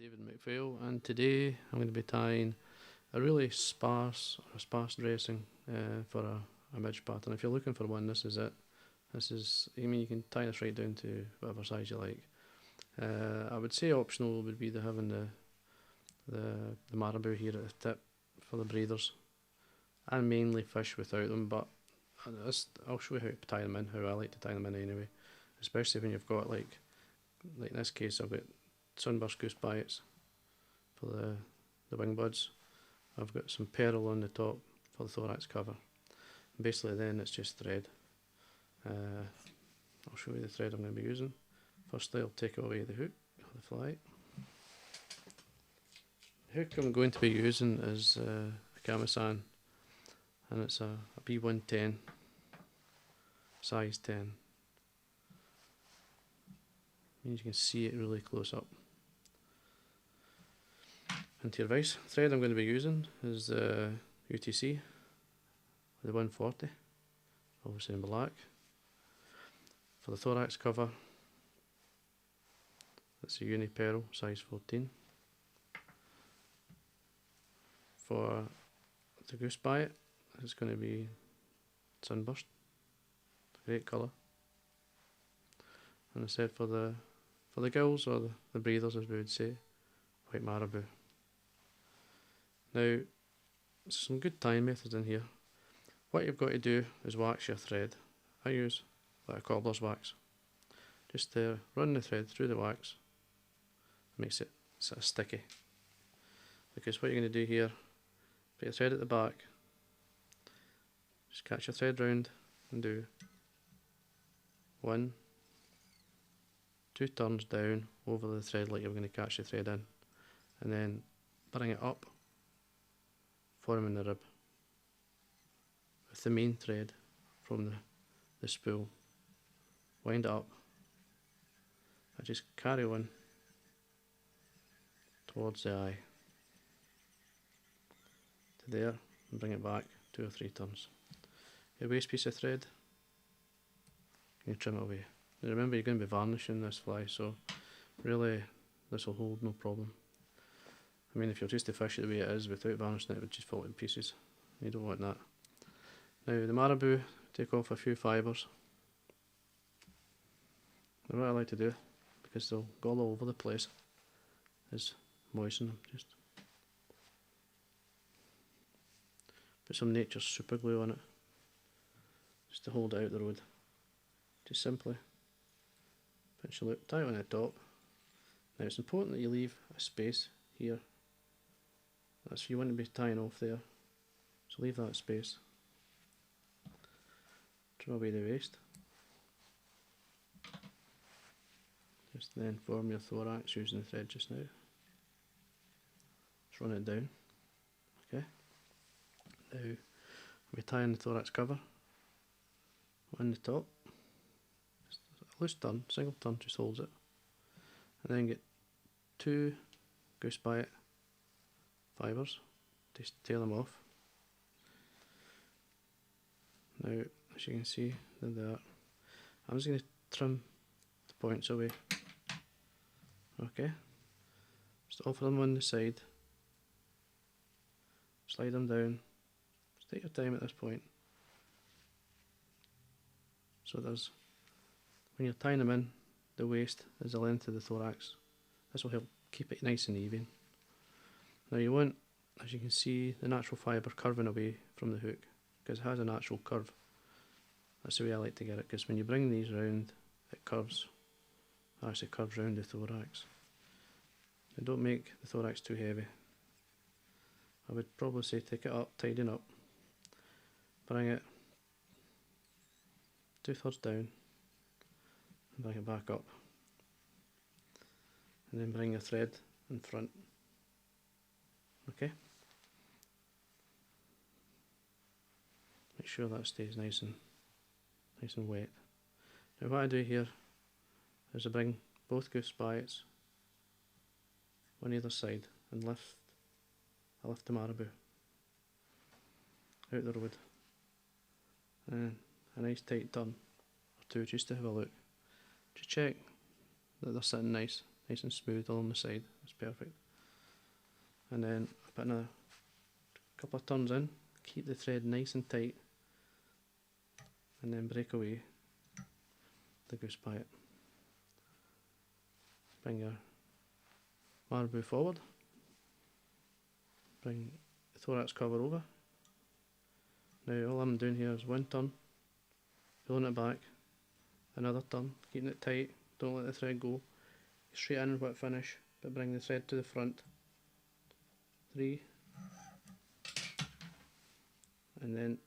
David McPhail, and today I'm going to be tying a really sparse dressing for a midge pattern. If you're looking for one, this is it. This is, you can tie this right down to whatever size you like. I would say optional would be having the marabou here at the tip for the breathers, and mainly fish without them, but I'll show you how to tie them in, how I like to tie them in anyway, especially when you've got like in this case I've got sunburst goose bites for the wing buds. I've got some pearl on the top for the thorax cover. Basically then it's just thread. I'll show you the thread I'm going to be using. Firstly I'll take away the hook or the fly. The hook I'm going to be using is a Camisan, and it's a B110 size 10. Means you can see it really close up. Into your vise. Thread I'm going to be using is the UTC, the 140, obviously in black. For the thorax cover, it's a Uni Pearl size 14. For the goose bite, it's going to be sunburst, great colour. And I said for the gills, or the breathers as we would say, white marabou. Now, some good tying methods in here. What you've got to do is wax your thread. I use like a cobbler's wax. Just run the thread through the wax. Makes it sort of sticky. Because what you're going to do here, put your thread at the back, just catch your thread round and do 1, 2 turns down over the thread like you're going to catch the thread in, and then bring it up, forming the rib with the main thread from the spool. Wind it up. I just carry on towards the eye to there and bring it back 2 or 3 turns. Your waste piece of thread, you trim it away. And remember, you're going to be varnishing this fly, so really this will hold no problem. I mean, if you're just to fish it the way it is without varnishing it, would just fall to pieces. You don't want that. Now the marabou, take off a few fibres. And what I like to do, because they'll go all over the place, is moisten them. Just put some nature's super glue on it, just to hold it out the road. Just simply pinch the loop, tie it on the top. Now it's important that you leave a space here. That's you want to be tying off there, so leave that space. Trim away the waste. Just then form your thorax using the thread just now. Just run it down. Okay. Now we're tying the thorax cover on the top. Just a loose turn, single turn just holds it. And then get 2 goose bite fibres, just tear them off. Now, as you can see, there, I'm just going to trim the points away. Okay, just offer them on the side, slide them down. Just take your time at this point. So there's, when you're tying them in, the waist is the length of the thorax. This will help keep it nice and even. Now you want, as you can see, the natural fibre curving away from the hook, because it has a natural curve. That's the way I like to get it, because when you bring these round, it curves. Actually curves round the thorax. Now don't make the thorax too heavy. I would probably say take it up, tighten up, bring it 2/3 down, and bring it back up. And then bring your thread in front. Okay? Make sure that stays nice and wet. Now what I do here is I bring both goose bites on either side and I lift the marabou out the road, and a nice tight turn or 2 just to have a look. Just check that they're sitting nice. nice and smooth along the side. It's perfect. And then put another couple of turns in, keep the thread nice and tight, and then break away the goose pipe. Bring your marabou forward, bring the thorax cover over. Now all I'm doing here is one turn, pulling it back, another turn, keeping it tight, don't let the thread go, straight in whip finish, but bring the thread to the front. 3, and then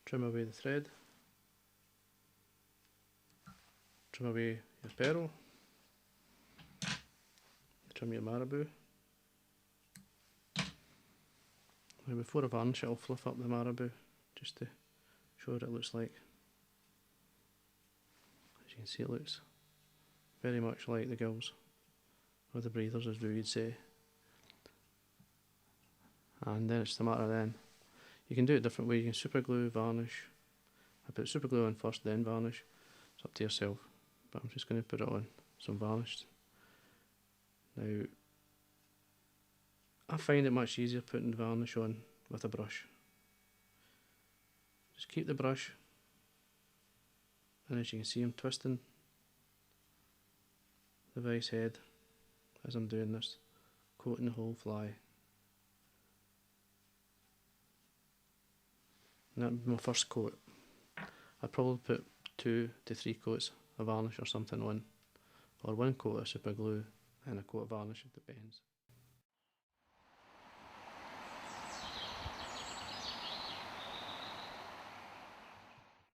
trim away the thread, trim away your pearl, trim your marabou. Now before I varnish it, I'll fluff up the marabou just to show what it looks like. As you can see, it looks very much like the gills, or the breathers as we would say. And then it's the matter then, you can do it a different way. You can super glue, varnish. I put super glue on first, then varnish. It's up to yourself, but I'm just going to put it on some varnish. Now, I find it much easier putting the varnish on with a brush. Just keep the brush, and as you can see, I'm twisting the vice head as I'm doing this, coating the whole fly. And that'd be my first coat. I'd probably put 2 to 3 coats of varnish or something on, or 1 coat of super glue and a coat of varnish, it depends.